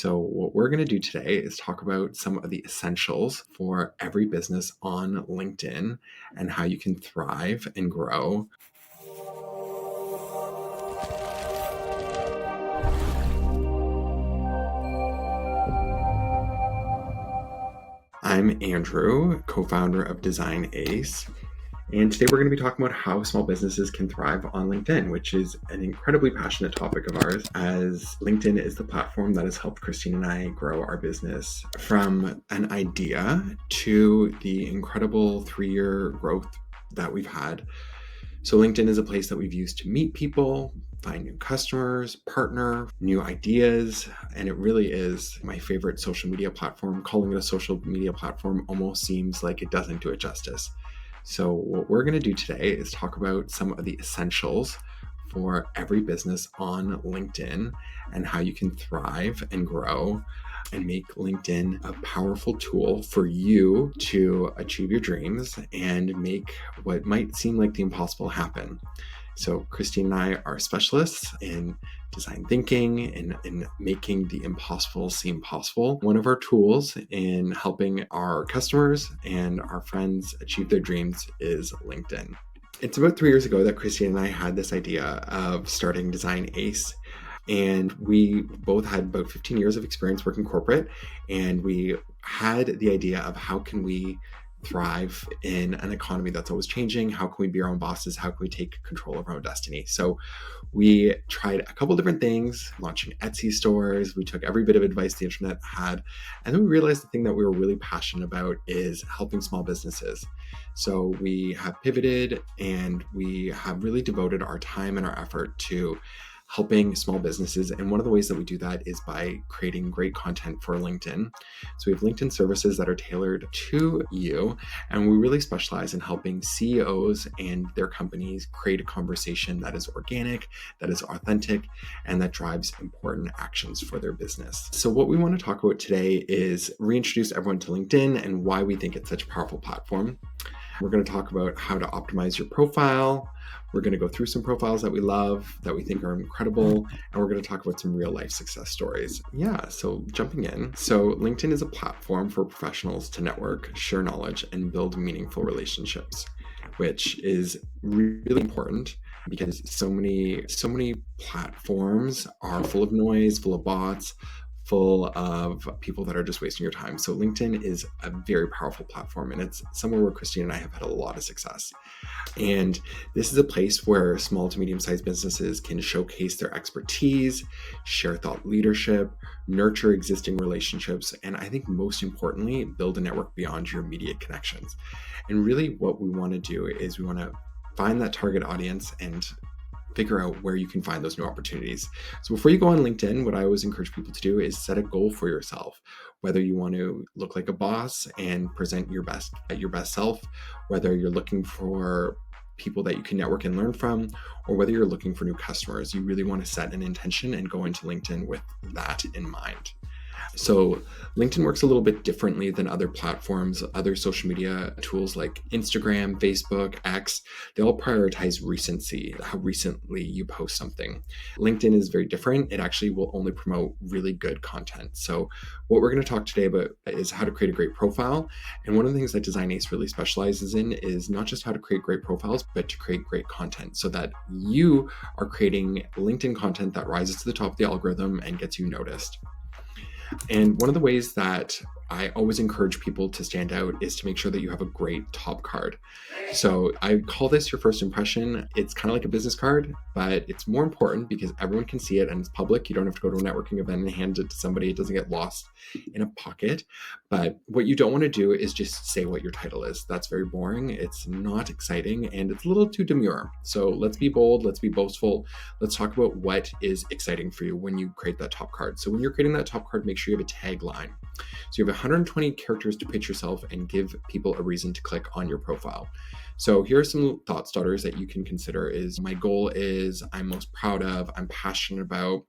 So, what we're going to do today is talk about some of the essentials for every business on LinkedIn and how you can thrive and grow. I'm Andrew, co-founder of designACE. And today we're going to be talking about how small businesses can thrive on LinkedIn, which is an incredibly passionate topic of ours, as LinkedIn is the platform that has helped Christine and I grow our business from an idea to the incredible 3-year growth that we've had. So LinkedIn is a place that we've used to meet people, find new customers, partner, new ideas, and it really is my favorite social media platform. Calling it a social media platform almost seems like it doesn't do it justice. So what we're going to do today is talk about some of the essentials for every business on LinkedIn and how you can thrive and grow and make LinkedIn a powerful tool for you to achieve your dreams and make what might seem like the impossible happen. So Christine and I are specialists in design thinking and in making the impossible seem possible. One of our tools in helping our customers and our friends achieve their dreams is LinkedIn. It's about 3 years ago that Christine and I had this idea of starting designACE. And we both had about 15 years of experience working corporate. And we had the idea of how can we thrive in an economy that's always changing? How can we be our own bosses? How can we take control of our own destiny? So we tried a couple different things, launching Etsy stores. We took every bit of advice the internet had. And then we realized the thing that we were really passionate about is helping small businesses. So we have pivoted and we have really devoted our time and our effort to helping small businesses. And one of the ways that we do that is by creating great content for LinkedIn. So we have LinkedIn services that are tailored to you. And we really specialize in helping CEOs and their companies create a conversation that is organic, that is authentic, and that drives important actions for their business. So what we want to talk about today is reintroduce everyone to LinkedIn and why we think it's such a powerful platform. We're going to talk about how to optimize your profile. We're going to go through some profiles that we love, that we think are incredible, and we're going to talk about some real life success stories. Yeah, so jumping in. So LinkedIn is a platform for professionals to network, share knowledge, and build meaningful relationships, which is really important because so many platforms are full of noise, full of bots, full of people that are just wasting your time. So LinkedIn is a very powerful platform, and it's somewhere where Christine and I have had a lot of success. And this is a place where small to medium-sized businesses can showcase their expertise, share thought leadership, nurture existing relationships, and I think most importantly, build a network beyond your immediate connections. And really what we want to do is we want to find that target audience and figure out where you can find those new opportunities. So before you go on LinkedIn, what I always encourage people to do is set a goal for yourself, whether you want to look like a boss and present your best self, whether you're looking for people that you can network and learn from, or whether you're looking for new customers. You really want to set an intention and go into LinkedIn with that in mind. So LinkedIn works a little bit differently than other platforms, other social media tools like Instagram, Facebook, X. They all prioritize recency, how recently you post something. LinkedIn is very different. It actually will only promote really good content. So what we're going to talk today about is how to create a great profile. And one of the things that designACE really specializes in is not just how to create great profiles, but to create great content so that you are creating LinkedIn content that rises to the top of the algorithm and gets you noticed. And one of the ways that I always encourage people to stand out is to make sure that you have a great top card. So I call this your first impression. It's kind of like a business card, but it's more important because everyone can see it and it's public. You don't have to go to a networking event and hand it to somebody. It doesn't get lost in a pocket. But what you don't want to do is just say what your title is. That's very boring. It's not exciting and it's a little too demure. So let's be bold. Let's be boastful. Let's talk about what is exciting for you when you create that top card. So when you're creating that top card, make sure you have a tagline. So you have 120 characters to pitch yourself and give people a reason to click on your profile. So here are some thought starters that you can consider is my goal is I'm most proud of, I'm passionate about,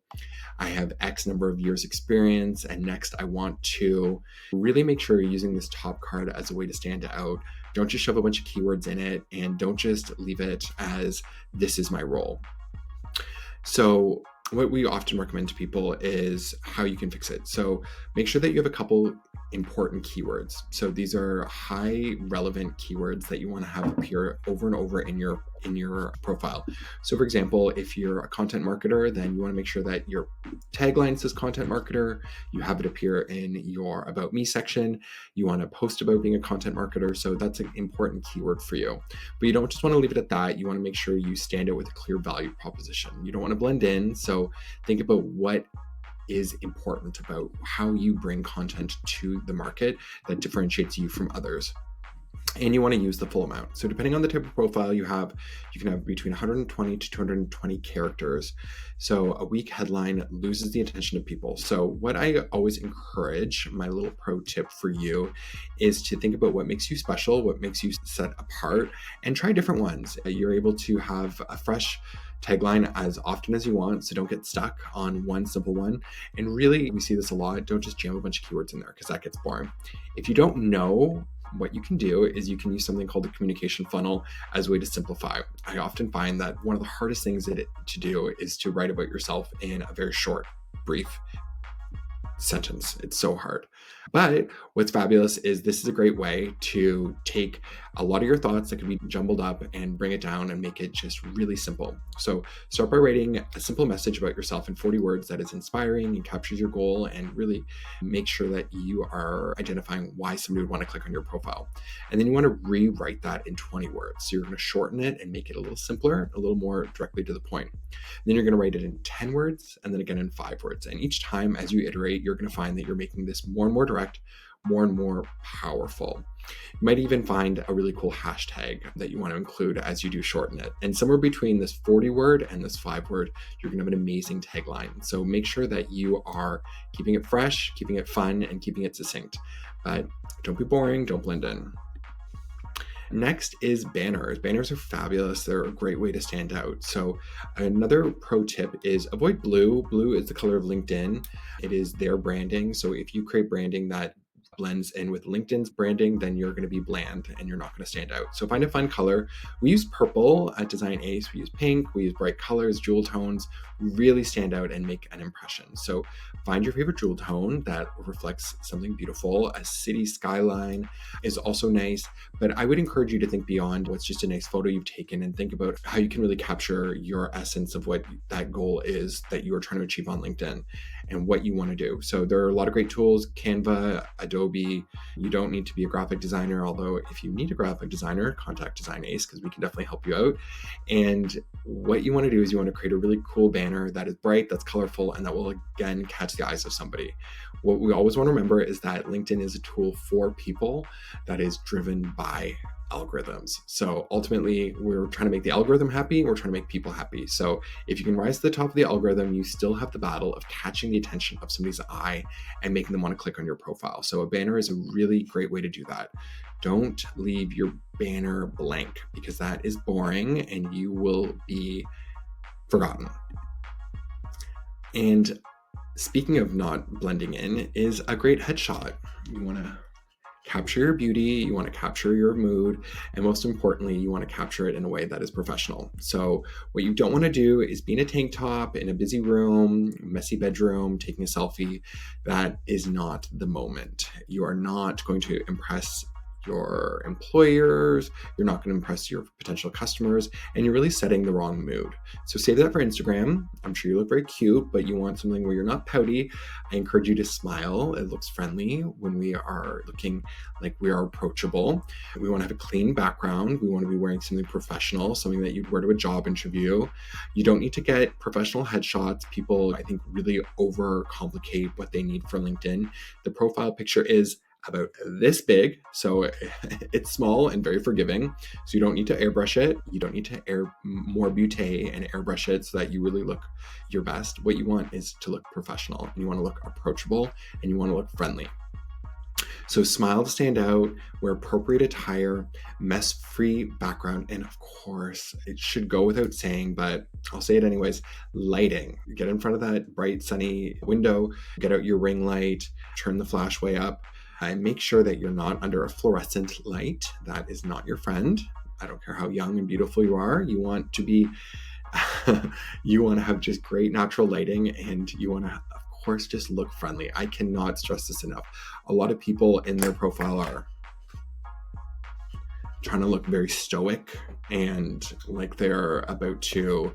I have X number of years experience, and next I want to really make sure you're using this top card as a way to stand out. Don't just shove a bunch of keywords in it and don't just leave it as this is my role. So what we often recommend to people is how you can fix it. So make sure that you have a couple important keywords. So these are high relevant keywords that you want to have appear over and over in your profile. So for example, if you're a content marketer, then you want to make sure that your tagline says content marketer, you have it appear in your about me section, you want to post about being a content marketer. So that's an important keyword for you. But you don't just want to leave it at that. You want to make sure you stand out with a clear value proposition. You don't want to blend in. So think about what is important about how you bring content to the market that differentiates you from others. And you want to use the full amount. So depending on the type of profile you have, you can have between 120 to 220 characters. So a weak headline loses the attention of people. So what I always encourage, my little pro tip for you, is to think about what makes you special, what makes you set apart, and try different ones. You're able to have a fresh tagline as often as you want, so don't get stuck on one simple one. And really, we see this a lot. Don't just jam a bunch of keywords in there because that gets boring. If you don't know, what you can do is you can use something called the communication funnel as a way to simplify. I often find that one of the hardest things to do is to write about yourself in a very short, brief sentence. It's so hard. But what's fabulous is this is a great way to take a lot of your thoughts that could be jumbled up and bring it down and make it just really simple. So start by writing a simple message about yourself in 40 words that is inspiring and captures your goal, and really make sure that you are identifying why somebody would want to click on your profile. And then you want to rewrite that in 20 words. So you're going to shorten it and make it a little simpler, a little more directly to the point. Then you're going to write it in 10 words and then again in 5 words. And each time as you iterate, you're going to find that you're making this more and more direct, more and more powerful. You might even find a really cool hashtag that you want to include as you do shorten it. And somewhere between this 40 word and this 5 word, you're going to have an amazing tagline. So make sure that you are keeping it fresh, keeping it fun, and keeping it succinct. But don't be boring, don't blend in. Next is banners. Banners are fabulous. They're a great way to stand out. So another pro tip is avoid blue. Blue is the color of LinkedIn. It is their branding. So if you create branding that blends in with LinkedIn's branding, then you're going to be bland and you're not going to stand out. So find a fun color. We use purple at designACE. We use pink. We use bright colors, jewel tones, really stand out and make an impression. So find your favorite jewel tone that reflects something beautiful. A city skyline is also nice, but I would encourage you to think beyond what's just a nice photo you've taken and think about how you can really capture your essence of what that goal is that you are trying to achieve on LinkedIn and what you want to do. So there are a lot of great tools, Canva, Adobe. You don't need to be a graphic designer, although if you need a graphic designer, contact designACE because we can definitely help you out. And what you want to do is you want to create a really cool banner that is bright, that's colorful, and that will again catch the eyes of somebody. What we always want to remember is that LinkedIn is a tool for people that is driven by algorithms. So ultimately, we're trying to make the algorithm happy, we're trying to make people happy. So if you can rise to the top of the algorithm, you still have the battle of catching the attention of somebody's eye and making them want to click on your profile. So a banner is a really great way to do that. Don't leave your banner blank because that is boring and you will be forgotten. And speaking of not blending in is a great headshot. You want to capture your beauty, you want to capture your mood, and most importantly, you want to capture it in a way that is professional. So what you don't want to do is be in a tank top, in a busy room, messy bedroom, taking a selfie. That is not the moment. You are not going to impress your employers, you're not going to impress your potential customers, and you're really setting the wrong mood. So save that for Instagram. I'm sure you look very cute, but you want something where you're not pouty. I encourage you to smile. It looks friendly when we are looking like we are approachable. We want to have a clean background. We want to be wearing something professional, something that you'd wear to a job interview. You don't need to get professional headshots. People, I think, really overcomplicate what they need for LinkedIn. The profile picture is about this big, so it's small and very forgiving. So you don't need to airbrush it. You don't need to more butte and airbrush it so that you really look your best. What you want is to look professional, and you want to look approachable, and you want to look friendly. So smile to stand out, wear appropriate attire, mess-free background, and of course, it should go without saying, but I'll say it anyways, lighting. Get in front of that bright, sunny window, get out your ring light, turn the flash way up, and make sure that you're not under a fluorescent light. That is not your friend. I don't care how young and beautiful you are. You want to be You want to have just great natural lighting, and you want to, of course, just look friendly. I cannot stress this enough. A lot of people in their profile are trying to look very stoic and like they're about to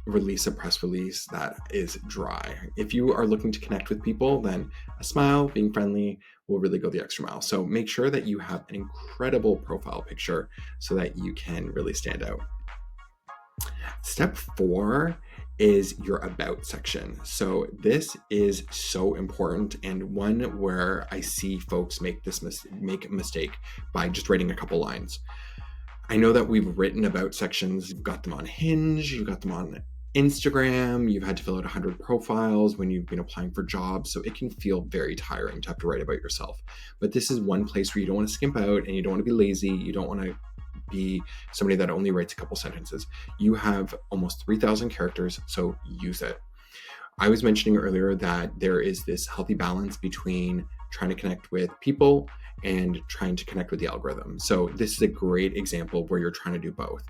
release a press release that is dry. If you are looking to connect with people, then a smile, being friendly will really go the extra mile. So make sure that you have an incredible profile picture so that you can really stand out. Step 4 is your about section. So this is so important, and one where I see folks make a mistake by just writing a couple lines. I know that we've written about sections. You've got them on Hinge, you've got them on Instagram, you've had to fill out 100 profiles when you've been applying for jobs. So it can feel very tiring to have to write about yourself. But this is one place where you don't want to skimp out, and you don't want to be lazy. You don't want to be somebody that only writes a couple sentences. You have almost 3,000 characters, so use it. I was mentioning earlier that there is this healthy balance between trying to connect with people and trying to connect with the algorithm. So this is a great example where you're trying to do both.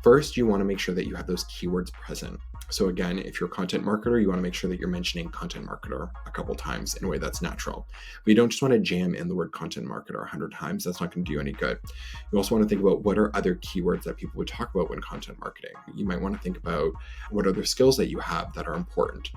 First, you want to make sure that you have those keywords present. So again, if you're a content marketer, you want to make sure that you're mentioning content marketer a couple times in a way that's natural. But you don't just want to jam in the word content marketer 100 times. That's not going to do any good. You also want to think about what are other keywords that people would talk about when content marketing. You might want to think about what other skills that you have that are important.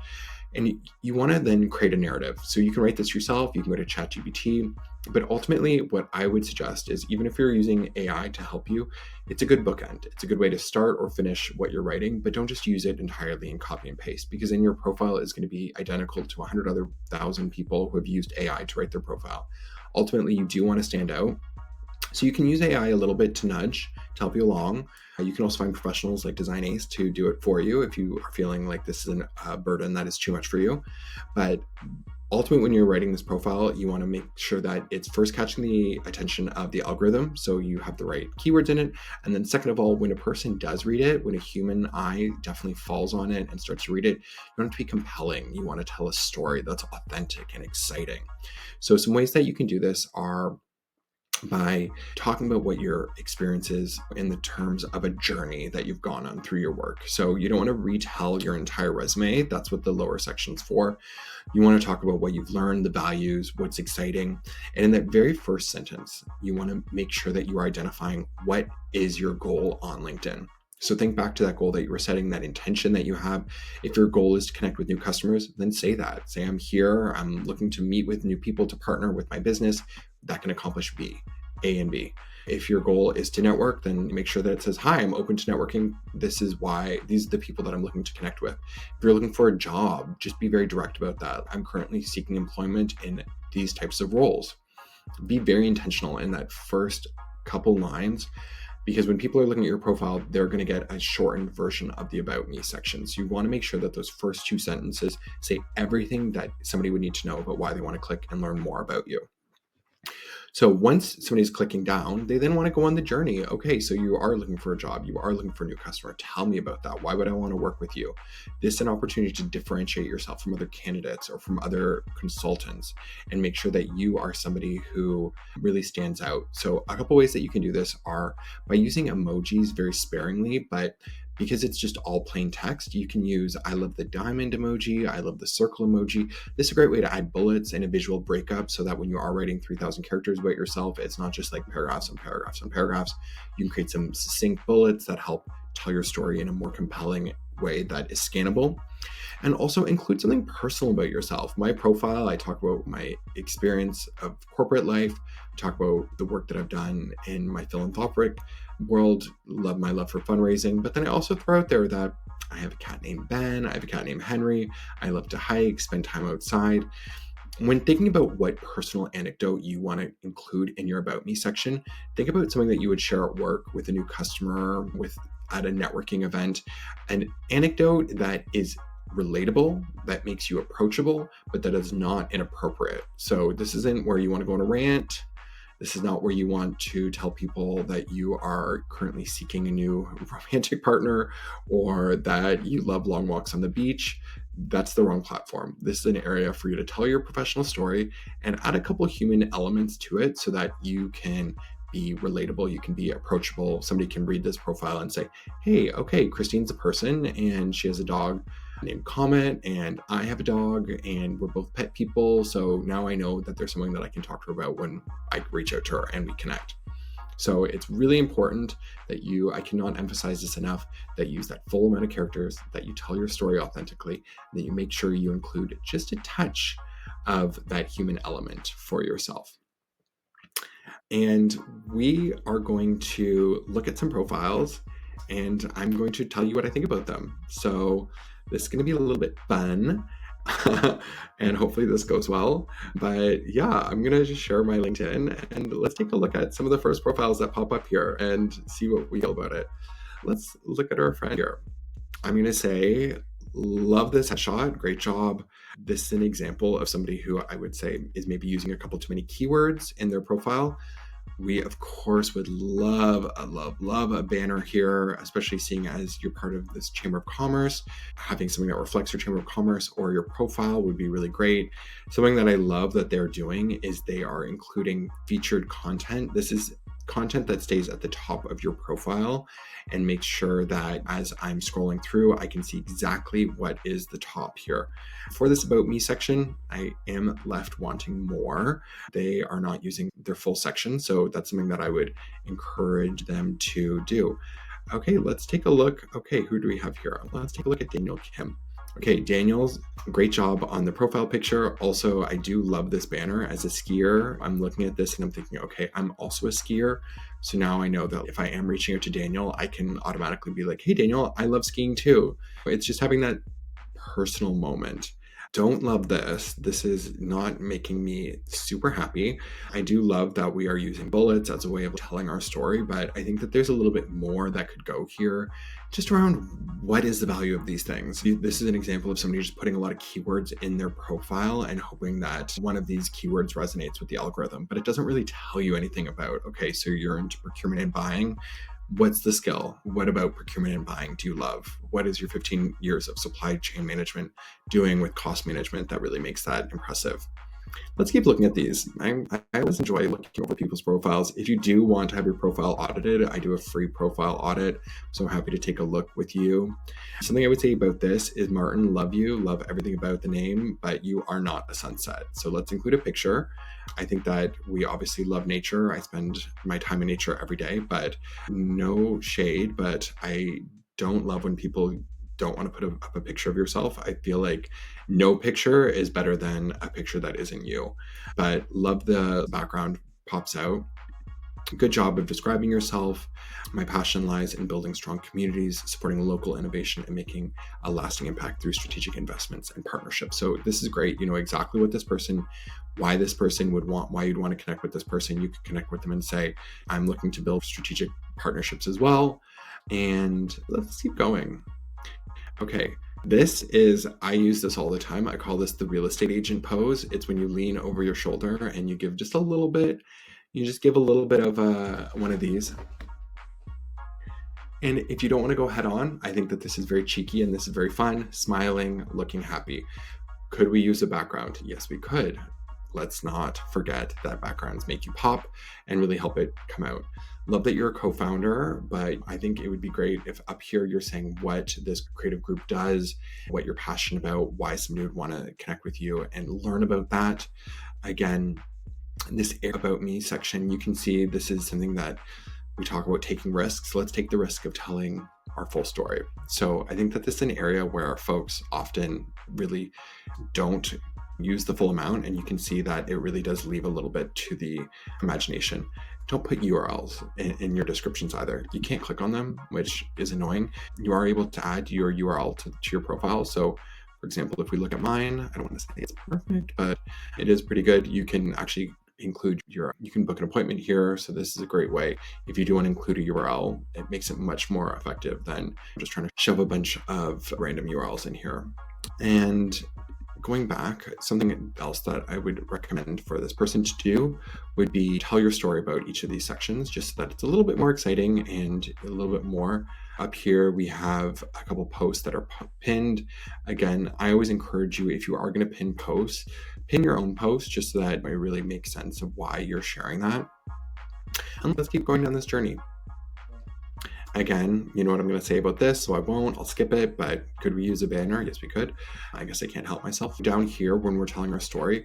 And you want to then create a narrative. So you can write this yourself, you can go to ChatGPT, but ultimately what I would suggest is, even if you're using AI to help you, it's a good bookend. It's a good way to start or finish what you're writing, but don't just use it entirely and copy and paste, because then your profile is going to be identical to 100 other thousand people who have used AI to write their profile. Ultimately, you do want to stand out. So you can use AI a little bit to nudge, to help you along. You can also find professionals like designACE to do it for you if you are feeling like this is a burden that is too much for you. But ultimately, when you're writing this profile, you want to make sure that it's first catching the attention of the algorithm, so you have the right keywords in it. And then second of all, when a person does read it, when a human eye definitely falls on it and starts to read it, you want it to be compelling. You want to tell a story that's authentic and exciting. So some ways that you can do this are by talking about what your experience is in the terms of a journey that you've gone on through your work. So you don't want to retell your entire resume. That's what the lower section's for. You want to talk about what you've learned, the values, what's exciting. And in that very first sentence, you want to make sure that you are identifying what is your goal on LinkedIn. So think back to that goal that you were setting, that intention that you have. If your goal is to connect with new customers, then say that. Say, I'm here, I'm looking to meet with new people to partner with my business. That can accomplish B, A and B. If your goal is to network, then make sure that it says, hi, I'm open to networking. This is why, these are the people that I'm looking to connect with. If you're looking for a job, just be very direct about that. I'm currently seeking employment in these types of roles. Be very intentional in that first couple lines, because when people are looking at your profile, they're going to get a shortened version of the About Me section. So you want to make sure that those first 2 sentences say everything that somebody would need to know about why they want to click and learn more about you. So once somebody's clicking down, they then want to go on the journey. Okay, so you are looking for a job. You are looking for a new customer. Tell me about that. Why would I want to work with you? This is an opportunity to differentiate yourself from other candidates or from other consultants and make sure that you are somebody who really stands out. So a couple ways that you can do this are by using emojis very sparingly, but because it's just all plain text, you can use I love the diamond emoji, I love the circle emoji. This is a great way to add bullets and a visual breakup so that when you are writing 3,000 characters about yourself, it's not just like paragraphs and paragraphs and paragraphs. You can create some succinct bullets that help tell your story in a more compelling way that is scannable. And also include something personal about yourself. My profile, I talk about my experience of corporate life, I talk about the work that I've done in my philanthropic world, my love for fundraising, but then I also throw out there that I have a cat named Ben, I have a cat named Henry, I love to hike, spend time outside. When thinking about what personal anecdote you want to include in your About Me section, think about something that you would share at work with a new customer, at a networking event, an anecdote that is relatable, that makes you approachable, but that is not inappropriate. So this isn't where you want to go on a rant. This is not where you want to tell people that you are currently seeking a new romantic partner or that you love long walks on the beach. That's the wrong platform. This is an area for you to tell your professional story and add a couple human elements to it so that you can be relatable. You can be approachable. Somebody can read this profile and say, hey, okay, Christine's a person and she has a dog named Comet, and I have a dog, and we're both pet people. So now I know that there's something that I can talk to her about when I reach out to her and we connect. So it's really important that I cannot emphasize this enough, that you use that full amount of characters, that you tell your story authentically, that you make sure you include just a touch of that human element for yourself. And we are going to look at some profiles, and I'm going to tell you what I think about them. So this is going to be a little bit fun. And hopefully this goes well. But yeah, I'm going to just share my LinkedIn and let's take a look at some of the first profiles that pop up here and see what we feel about it. Let's look at our friend here. I'm going to say, love this headshot. Great job. This is an example of somebody who I would say is maybe using a couple too many keywords in their profile. We, of course, would love a banner here, especially seeing as you're part of this Chamber of Commerce. Having something that reflects your Chamber of Commerce or your profile would be really great. Something that I love that they're doing is they are including featured content. This is content that stays at the top of your profile and makes sure that as I'm scrolling through, I can see exactly what is the top here. For this About Me section, I am left wanting more. They are not using their full section, so that's something that I would encourage them to do. Okay, let's take a look. Okay, who do we have here? Let's take a look at Daniel Kim. Okay, Daniel's great job on the profile picture. Also, I do love this banner. As a skier, I'm looking at this and I'm thinking, okay, I'm also a skier. So now I know that if I am reaching out to Daniel, I can automatically be like, hey, Daniel, I love skiing too. It's just having that personal moment. Don't love this. This is not making me super happy. I do love that we are using bullets as a way of telling our story, but I think that there's a little bit more that could go here just around what is the value of these things. This is an example of somebody just putting a lot of keywords in their profile and hoping that one of these keywords resonates with the algorithm, but it doesn't really tell you anything about, okay, so you're into procurement and buying. What's the skill? What about procurement and buying do you love? What is your 15 years of supply chain management doing with cost management that really makes that impressive? Let's keep looking at these. I always enjoy looking over people's profiles. If you do want to have your profile audited, I do a free profile audit, so I'm happy to take a look with you. Something I would say about this is, Martin, love you, love everything about the name, but you are not a sunset. So let's include a picture. I think that we obviously love nature. I spend my time in nature every day, but no shade, but I don't love when people don't want to put up a picture of yourself. I feel like no picture is better than a picture that isn't you. But love the background pops out. Good job of describing yourself. My passion lies in building strong communities, supporting local innovation, and making a lasting impact through strategic investments and partnerships. So this is great. You know exactly what this person, why this person would want, why you'd want to connect with this person. You could connect with them and say, I'm looking to build strategic partnerships as well. And let's keep going. Okay, I use this all the time. I call this the real estate agent pose. It's when you lean over your shoulder and you give just a little bit, you just give a little bit of one of these. And if you don't want to go head on, I think that this is very cheeky and this is very fun, smiling, looking happy. Could we use a background? Yes, we could. Let's not forget that backgrounds make you pop and really help it come out. Love that you're a co-founder, but I think it would be great if up here you're saying what this creative group does, what you're passionate about, why somebody would want to connect with you and learn about that. Again, this About Me section, you can see this is something that we talk about taking risks. Let's take the risk of telling our full story. So I think that this is an area where folks often really don't use the full amount, and you can see that it really does leave a little bit to the imagination. Don't put URLs in your descriptions either. You can't click on them, which is annoying. You are able to add your URL to your profile. So for example, if we look at mine, I don't want to say it's perfect, but it is pretty good. You can actually include you can book an appointment here. So this is a great way. If you do want to include a URL, it makes it much more effective than just trying to shove a bunch of random URLs in here. And going back, something else that I would recommend for this person to do would be tell your story about each of these sections, just so that it's a little bit more exciting and a little bit more. Up here, we have a couple posts that are pinned. Again, I always encourage you, if you are going to pin posts, pin your own post just so that it really makes sense of why you're sharing that. and let's keep going down this journey. Again, you know what I'm going to say about this, so I won't. I'll skip it, but could we use a banner? Yes, we could. I guess I can't help myself. Down here, when we're telling our story,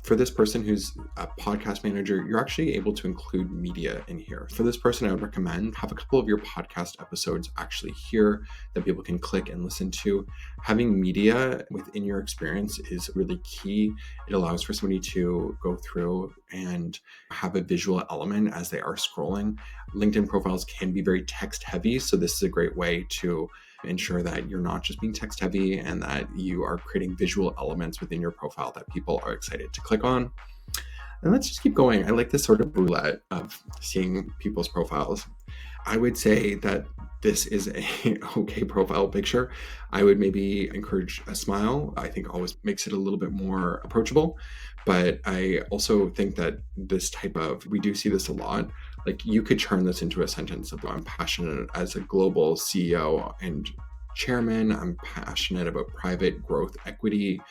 for this person who's a podcast manager, you're actually able to include media in here. For this person, I would recommend have a couple of your podcast episodes actually here that people can click and listen to. Having media within your experience is really key. It allows for somebody to go through and have a visual element as they are scrolling. LinkedIn profiles can be very text heavy, so this is a great way to ensure that you're not just being text heavy and that you are creating visual elements within your profile that people are excited to click on. And let's just keep going. I like this sort of roulette of seeing people's profiles. I would say that this is a okay profile picture. I would maybe encourage a smile. I think always makes it a little bit more approachable. But I also think that this type of, we do see this a lot. Like you could turn this into a sentence of I'm passionate as a global CEO and chairman. I'm passionate about private growth equity.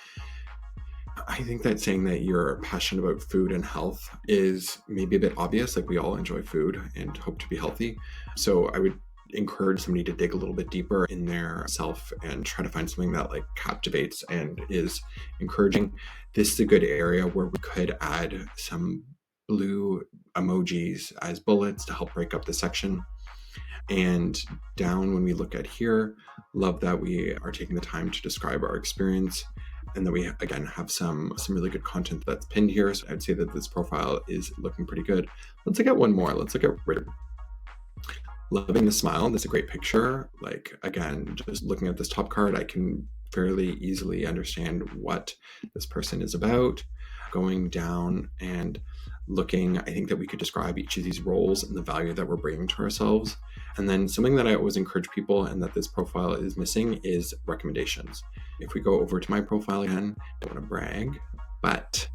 I think that saying that you're passionate about food and health is maybe a bit obvious. Like we all enjoy food and hope to be healthy. So I would encourage somebody to dig a little bit deeper in their self and try to find something that like captivates and is encouraging. This is a good area where we could add some blue emojis as bullets to help break up the section. And down when we look at here, love that we are taking the time to describe our experience and that we again have some really good content that's pinned here. So I'd say that this profile is looking pretty good. Let's look at one more. Let's look at Ritter. Loving the smile. That's a great picture. Like again, just looking at this top card, I can fairly easily understand what this person is about. Going down and looking, I think that we could describe each of these roles and the value that we're bringing to ourselves. And then something that I always encourage people and that this profile is missing is recommendations. If we go over to my profile again, I don't want to brag, but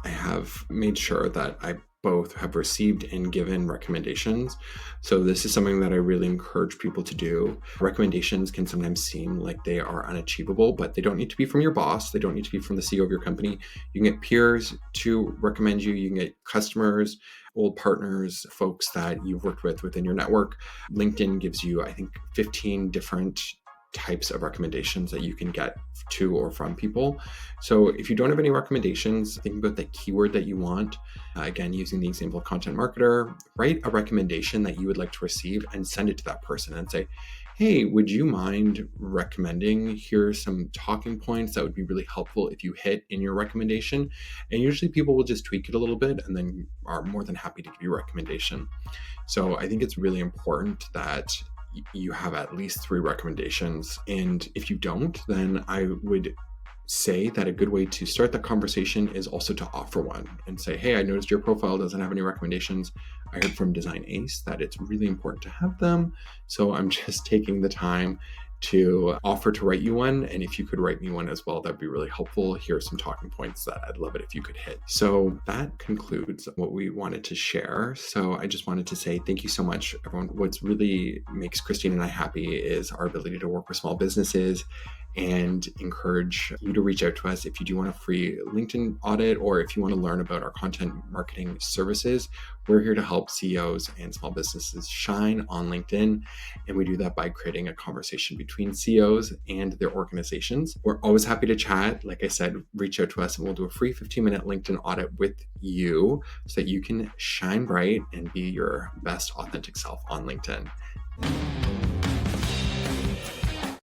I have made sure that I both have received and given recommendations. So this is something that I really encourage people to do. Recommendations can sometimes seem like they are unachievable, but they don't need to be from your boss. They don't need to be from the CEO of your company. You can get peers to recommend you. You can get customers, old partners, folks that you've worked with within your network. LinkedIn gives you, I think, 15 different types of recommendations that you can get to or from people. So if you don't have any recommendations, think about the keyword that you want. Again, using the example of content marketer, write a recommendation that you would like to receive and send it to that person and say, hey, would you mind recommending, here's some talking points that would be really helpful if you hit in your recommendation. And usually people will just tweak it a little bit and then are more than happy to give you a recommendation. So I think it's really important that you have at least 3 recommendations. And if you don't, then I would say that a good way to start the conversation is also to offer one and say, hey, I noticed your profile doesn't have any recommendations. I heard from designACE that it's really important to have them. So I'm just taking the time to offer to write you one. And if you could write me one as well, that'd be really helpful. Here are some talking points that I'd love it if you could hit. So that concludes what we wanted to share. So I just wanted to say thank you so much, everyone. What's really makes Christine and I happy is our ability to work with small businesses and encourage you to reach out to us if you do want a free LinkedIn audit or if you want to learn about our content marketing services. We're here to help CEOs and small businesses shine on LinkedIn. And we do that by creating a conversation between CEOs and their organizations. We're always happy to chat. Like I said, reach out to us and we'll do a free 15-minute LinkedIn audit with you so that you can shine bright and be your best authentic self on LinkedIn.